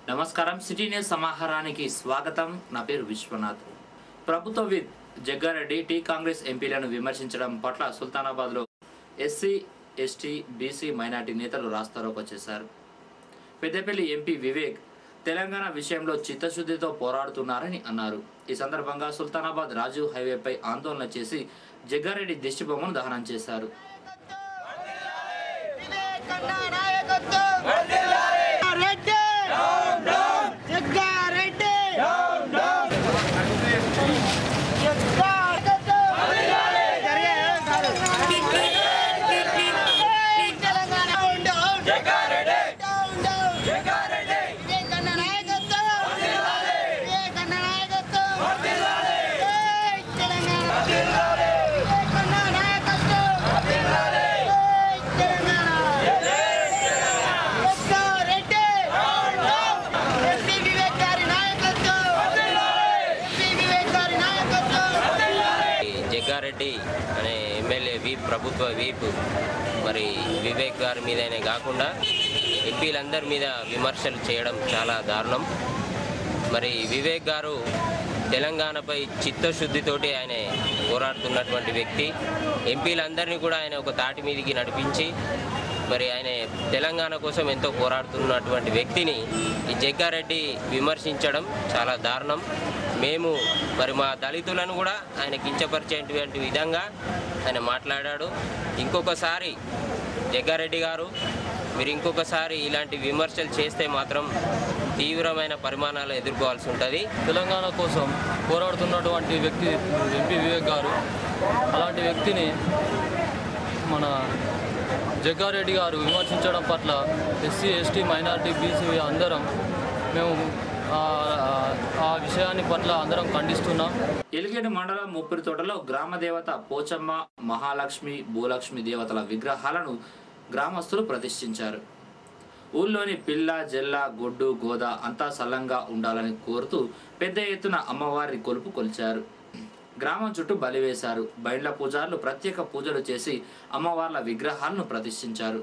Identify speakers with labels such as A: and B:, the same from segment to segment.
A: నమస్కారం. City news సమాహారానికి స్వాగతం. నా పేరు విశ్వనాథ్. ప్రభుత్వ విప్ జగ్గారెడ్డి టీ కాంగ్రెస్ ఎంపీలను విమర్శించడం పట్ల సుల్తానాబాద్లో ఎస్సీ, ఎస్టీ, బీసీ, మైనార్టీ నేతలు రాస్తారోకో చేశారు. పెద్దపల్లి ఎంపీ వివేక్ తెలంగాణ విషయంలో చిత్తశుద్ధితో పోరాడుతున్నారని అన్నారు. ఈ సందర్భంగా సుల్తానాబాద్ రాజీవ్ హైవేపై ఆందోళన చేసి జగ్గారెడ్డి దిష్టిబొమ్మను దహనం చేశారు.
B: జగ్గారెడ్డి అనే ఎమ్మెల్యే ప్రభుత్వ వీప్ మరి వివేక్ గారి మీదనే కాకుండా ఎంపీలందరి మీద విమర్శలు చేయడం చాలా దారుణం. మరి వివేక్ గారు తెలంగాణపై చిత్తశుద్ధితోటి ఆయన పోరాడుతున్నటువంటి వ్యక్తి. ఎంపీలందరినీ కూడా ఆయన ఒక తాటి మీదికి నడిపించి మరి ఆయన తెలంగాణ కోసం ఎంతో పోరాడుతున్నటువంటి వ్యక్తిని ఈ జగ్గారెడ్డి విమర్శించడం చాలా దారుణం. మేము మరి మా దళితులను కూడా ఆయన కించపరిచేటువంటి విధంగా ఆయన మాట్లాడాడు. ఇంకొకసారి జగ్గారెడ్డి గారు మీరు ఇంకొకసారి ఇలాంటి విమర్శలు చేస్తే మాత్రం తీవ్రమైన పరిమాణాలు ఎదుర్కోవాల్సి ఉంటుంది.
C: తెలంగాణ కోసం పోరాడుతున్నటువంటి వ్యక్తి ఎంపీ వివేక్ గారు. అలాంటి వ్యక్తిని మన జగ్గారెడ్డి గారు విమర్శించడం పట్ల ఎస్సీ, ఎస్టీ, మైనార్టీ, బీసీ అందరం మేము ఆ విషయాన్ని పట్ల అందరం ఖండిస్తున్నాం.
A: ఎలిగేడు మండలం ముప్పిరితోటలో గ్రామ దేవత పోచమ్మ, మహాలక్ష్మి, భూలక్ష్మి దేవతల విగ్రహాలను గ్రామస్తులు ప్రతిష్ఠించారు. ఊళ్ళోని పిల్ల, జల్ల, గొడ్డు, గోద అంతా సల్లంగా ఉండాలని కోరుతూ పెద్ద ఎత్తున అమ్మవారి కొలుపు కొలిచారు. గ్రామం చుట్టూ బలివేశారు. బైండ్ల పూజారులు ప్రత్యేక పూజలు చేసి అమ్మవార్ల విగ్రహాలను ప్రతిష్ఠించారు.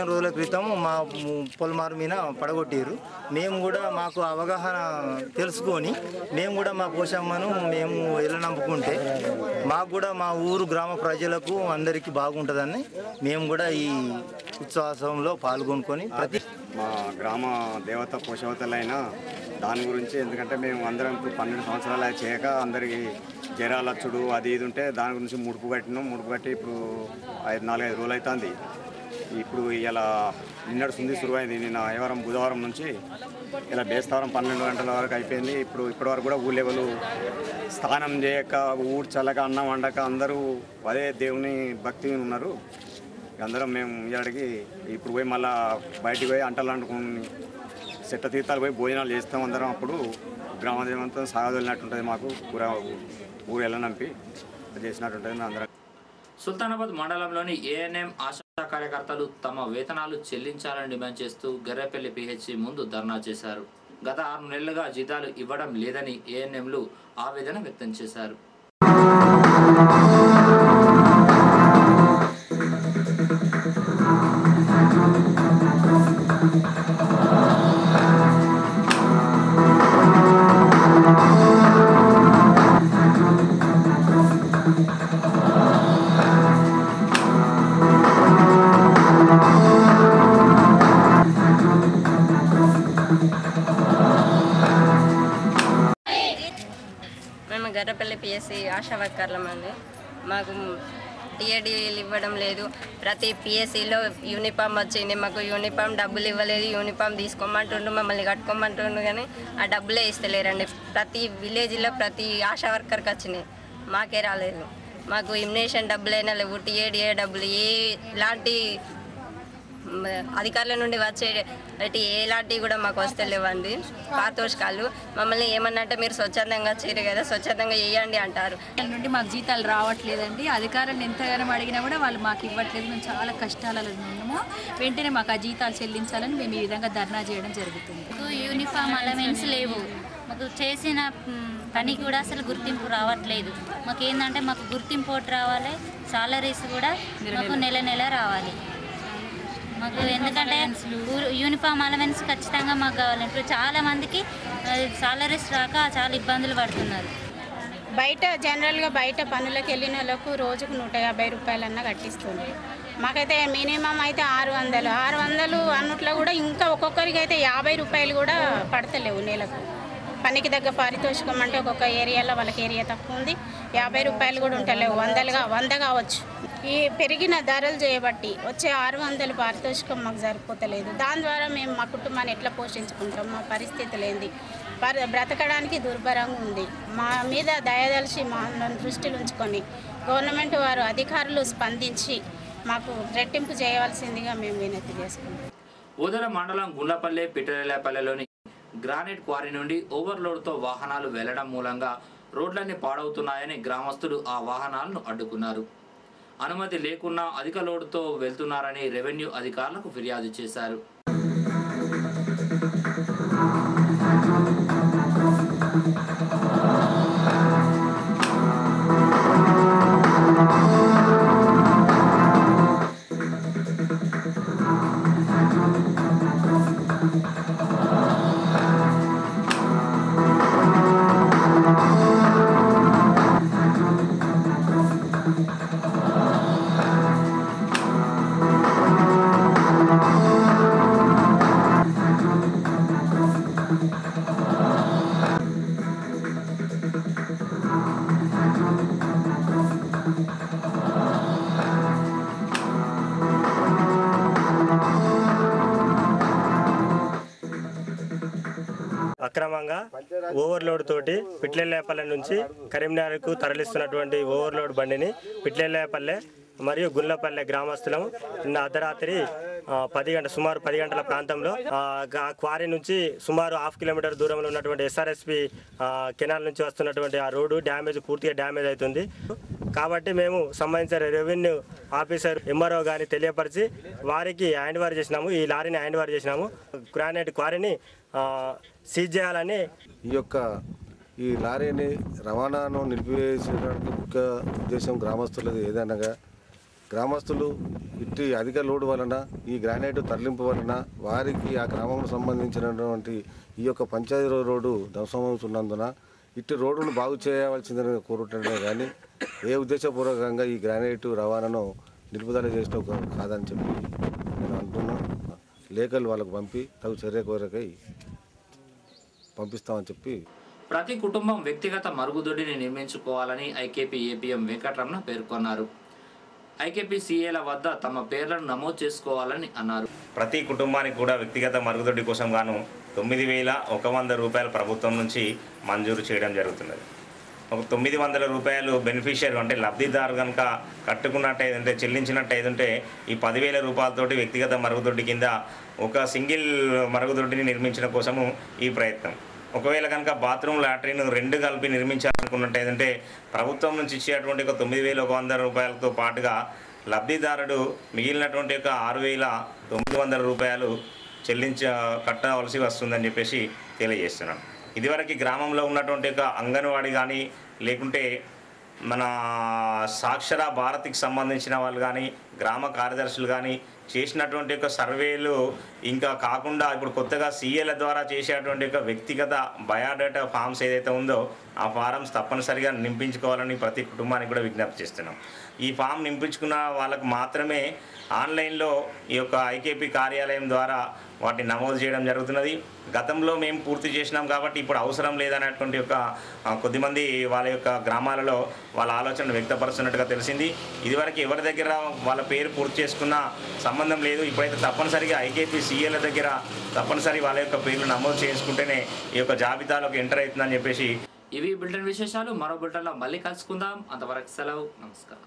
D: రోజుల క్రితం మా పొలమారు మీద పడగొట్టారు. మేము కూడా మాకు అవగాహన తెలుసుకొని మేము కూడా మా పోషమ్మను మేము ఎలా నమ్ముకుంటే మాకు కూడా మా ఊరు గ్రామ ప్రజలకు అందరికీ బాగుంటుందని మేము కూడా ఈ ఉత్సవంలో పాల్గొనుకొని
E: మా గ్రామ దేవత పోషవతలైన దాని గురించి, ఎందుకంటే మేము అందరం 12 సంవత్సరాలు చేయక అందరికీ జరాలచ్చుడు అది ఇది ఉంటే దాని గురించి ముడుపు కట్టి ఇప్పుడు 4-5 రోజులు అవుతుంది. ఇప్పుడు ఇలా నిన్నటి సుంది శురువైంది. నిన్న ఆదివారం బుధవారం నుంచి ఇలా బేస్తవారం 12 గంటల వరకు అయిపోయింది. ఇప్పటివరకు కూడా ఊళ్ళో ఎవరు స్నానం చేయక ఊరు చల్లక అన్నం వండక అందరూ అదే దేవుని భక్తి ఉన్నారు. అందరం మేము ఇక్కడికి ఇప్పుడు పోయి మళ్ళీ బయటికి పోయి అంటలు అంటుకుని చెట్ట తీర్థాలు పోయి భోజనాలు చేస్తాం అందరం. అప్పుడు గ్రామదేవంతో సాగదొలినట్టుంటుంది. మాకు ఊరు వెళ్ళనంపి చేసినట్టుంటుంది. అందరం
A: సుల్తానాబాద్ మండలంలోని ఏఎన్ఎం ఆశ కార్యకర్తలు తమ వేతనాలు చెల్లించాలని డిమాండ్ చేస్తూ గర్రెపల్లి పిహెచ్సి ముందు ధర్నా చేశారు. గత 6 నెలలుగా జీతాలు ఇవ్వడం లేదని ఏఎన్ఎంలు ఆవేదన వ్యక్తం చేశారు.
F: మేము గర్రెపల్లి పిఎస్సి ఆశా వర్కర్లమండి. మాకు టీఏడీలు ఇవ్వడం లేదు. ప్రతి పిఎస్సిలో యూనిఫామ్ వచ్చింది, మాకు యూనిఫామ్ డబ్బులు ఇవ్వలేదు. యూనిఫామ్ తీసుకోమంటుండు, మమ్మల్ని కట్టుకోమంటుండు, కానీ ఆ డబ్బులే ఇస్తలేరండి. ప్రతి విలేజ్లో ప్రతి ఆశా వర్కర్కి వచ్చినాయి, మాకే రాలేదు. మాకు ఇమ్యునేషన్ డబ్బులైనా లేవు, టీఏడీఏ డబ్బులు ఎలాంటి అధికారుల నుండి వచ్చే ఎలాంటివి కూడా మాకు వస్తే లేవండి. పారితోషికాలు మమ్మల్ని ఏమన్నంటే మీరు స్వచ్ఛందంగా చేయరు కదా, స్వచ్ఛందంగా చేయండి అంటారు.
G: నుండి మాకు జీతాలు రావట్లేదండి. అధికారులను ఎంతగానో అడిగినా కూడా వాళ్ళు మాకు ఇవ్వట్లేదు. మేము చాలా కష్టాలలో ఉన్నాము. వెంటనే మాకు ఆ జీతాలు చెల్లించాలని మేము ఈ విధంగా ధర్నా చేయడం జరుగుతుంది.
H: యూనిఫామ్ అలవెన్స్ లేవు, మాకు చేసిన పనికి కూడా అసలు గుర్తింపు రావట్లేదు. మాకు ఏంటంటే మాకు గుర్తింపు ఒకటి రావాలి, సాలరీస్ కూడా మాకు నెల నెల రావాలి మాకు. ఎందుకంటే యూనిఫామ్ అలవెన్స్ ఖచ్చితంగా మాకు కావాలి. ఇప్పుడు చాలామందికి సాలరీస్ రాక చాలా ఇబ్బందులు పడుతున్నారు.
I: బయట జనరల్గా బయట పనులకు వెళ్ళిన వాళ్ళకు రోజుకు 150 రూపాయలన్నా కట్టిస్తుంది. మాకైతే మినిమం అయితే 600 అన్నట్లో కూడా ఇంకా ఒక్కొక్కరికి అయితే 50 రూపాయలు కూడా పడతలేవు నెలకు. పనికి తగ్గ పారితోషికం అంటే ఒక్కొక్క ఏరియాలో వాళ్ళకి ఏరియా తక్కువ ఉంది, 50 రూపాయలు కూడా ఉంటలేవు, 100 కావచ్చు. ఈ పెరిగిన ధరలు చేయబట్టి వచ్చే 600 పారితోషికం మాకు సరిపోతలేదు. దాని ద్వారా మేము మా కుటుంబాన్ని ఎట్లా పోషించుకుంటాం, మా పరిస్థితులు ఏంది, బ్రతకడానికి దుర్భరంగా ఉంది. మా మీద దయదలిచి మా దృష్టిలో ఉంచుకొని గవర్నమెంట్ వారు అధికారులు స్పందించి మాకు రెట్టింపు చేయవలసిందిగా మేము వినతి చేసుకుంటాం.
A: ఉదర మండలం గుండ్లపల్లె పిట్టరేలపల్లెలోని గ్రానైట్ క్వారీ నుండి ఓవర్లోడ్తో వాహనాలు వెళ్లడం మూలంగా రోడ్లన్నీ పాడవుతున్నాయని గ్రామస్తులు ఆ వాహనాలను అడ్డుకున్నారు. అనుమతి లేకున్నా అధిక లోడ్తో వెళ్తున్నారని రెవెన్యూ అధికారులకు ఫిర్యాదు చేశారు.
J: అక్రమంగా ఓవర్లోడ్ తోటి పిట్లెల్లేపల్లె నుంచి కరీంనగర్కు తరలిస్తున్నటువంటి ఓవర్లోడ్ బండిని పిట్లెల్లేపల్లె మరియు గుండ్లపల్లె గ్రామస్తులం నిన్న అర్ధరాత్రి సుమారు 10 గంటల ప్రాంతంలో క్వారీ నుంచి సుమారు 1/2 కిలోమీటర్ దూరంలో ఉన్నటువంటి ఎస్ఆర్ఎస్పి కెనాల్ నుంచి వస్తున్నటువంటి ఆ రోడ్డు పూర్తిగా డ్యామేజ్ అవుతుంది. కాబట్టి మేము సంబంధించిన రెవెన్యూ ఆఫీసర్ ఎంఆర్ఓ గారిని తెలియపరిచి వారికి హ్యాండ్ ఓవర్ చేసినాము. ఈ లారీని హ్యాండ్ ఓవర్ చేసినాము. గ్రానైట్ క్వారీని సీజ్ చేయాలని
K: ఈ లారీని రవాణాను నిలిపివేసడానికి ముఖ్య ఉద్దేశం గ్రామస్తులది ఏదనగా గ్రామస్తులు ఇట్టి అధిక లోడు వలన ఈ గ్రానైట్ తరలింపు వలన వారికి ఆ గ్రామంకు సంబంధించినటువంటి ఈ యొక్క పంచాయతీ రోడ్డు ధ్వంసమవుతున్నందున ఇట్టి రోడ్డును బాగు చేయవలసిందని కోరుతుంటే కానీ ఏ ఉద్దేశపూర్వకంగా ఈ గ్రానైట్ రవాణాను నిలుపుదల చేసిన కాదని చెప్పి నేను అంటున్నాను. లేఖలు వాళ్ళకు పంపి తగు చర్య కోరకై పంపిస్తామని చెప్పి
A: ప్రతి కుటుంబం వ్యక్తిగత మరుగుదొడ్డిని నిర్మించుకోవాలని ఐకేపీ ఏపీఎం వెంకటరమణ పేర్కొన్నారు. ఐకేపీ సీఏల వద్ద తమ పేర్లను నమోదు చేసుకోవాలని అన్నారు.
L: ప్రతి కుటుంబానికి కూడా వ్యక్తిగత మరుగుదొడ్డి కోసం గాను 9,100 రూపాయలు ప్రభుత్వం నుంచి మంజూరు చేయడం జరుగుతున్నది. ఒక 900 రూపాయలు బెనిఫిషియరీ అంటే లబ్ధిదారు కనుక కట్టుకున్నట్టయితే చెల్లించినట్టయితే ఈ 10,000 రూపాయలతోటి వ్యక్తిగత మరుగుదొడ్డి కింద ఒక సింగిల్ మరుగుదొడ్డిని నిర్మించడం కోసము ఈ ప్రయత్నం. ఒకవేళ కనుక బాత్రూమ్ లాట్రిన్ 2 కలిపి నిర్మించాలనుకున్నట్టయితే ప్రభుత్వం నుంచి ఇచ్చేటువంటి ఒక 9,100 రూపాయలతో పాటుగా లబ్ధిదారుడు మిగిలినటువంటి యొక్క 6,900 రూపాయలు కట్టవలసి వస్తుందని చెప్పేసి తెలియజేస్తున్నాను. ఇదివరకు గ్రామంలో ఉన్నటువంటి యొక్క అంగన్వాడీ కానీ లేకుంటే మన సాక్షర భారతికి సంబంధించిన వాళ్ళు కానీ గ్రామ కార్యదర్శులు కానీ చేసినటువంటి యొక్క సర్వేలు ఇంకా కాకుండా ఇప్పుడు కొత్తగా సీఏల ద్వారా చేసేటువంటి యొక్క వ్యక్తిగత బయోడేటా ఫామ్స్ ఏదైతే ఉందో ఆ ఫారమ్స్ తప్పనిసరిగా నింపించుకోవాలని ప్రతి కుటుంబానికి కూడా విజ్ఞప్తి చేస్తున్నాం. ఈ ఫామ్ నింపించుకున్న వాళ్ళకు మాత్రమే ఆన్లైన్లో ఈ యొక్క ఐకేపీ కార్యాలయం ద్వారా వాటిని నమోదు చేయడం జరుగుతున్నది. గతంలో మేము పూర్తి చేసినాం కాబట్టి ఇప్పుడు అవసరం లేదనేటువంటి యొక్క కొద్దిమంది వాళ్ళ యొక్క గ్రామాలలో వాళ్ళ ఆలోచనలు వ్యక్తపరుస్తున్నట్టుగా తెలిసింది. ఇదివరకు ఎవరి దగ్గర వాళ్ళ పేరు పూర్తి చేసుకున్న సంబంధం లేదు. ఇప్పుడైతే తప్పనిసరిగా ఐకేపీ సీఏల దగ్గర తప్పనిసరి వాళ్ళ యొక్క పేర్లు నమోదు చేసుకుంటేనే ఈ యొక్క జాబితాలోకి ఎంటర్ అవుతుందని చెప్పేసి
A: ఇవి బులెటిన్ విశేషాలు. మరో బులెటిన్లో మళ్ళీ కలుసుకుందాం. అంతవరకు సెలవు. నమస్కారం.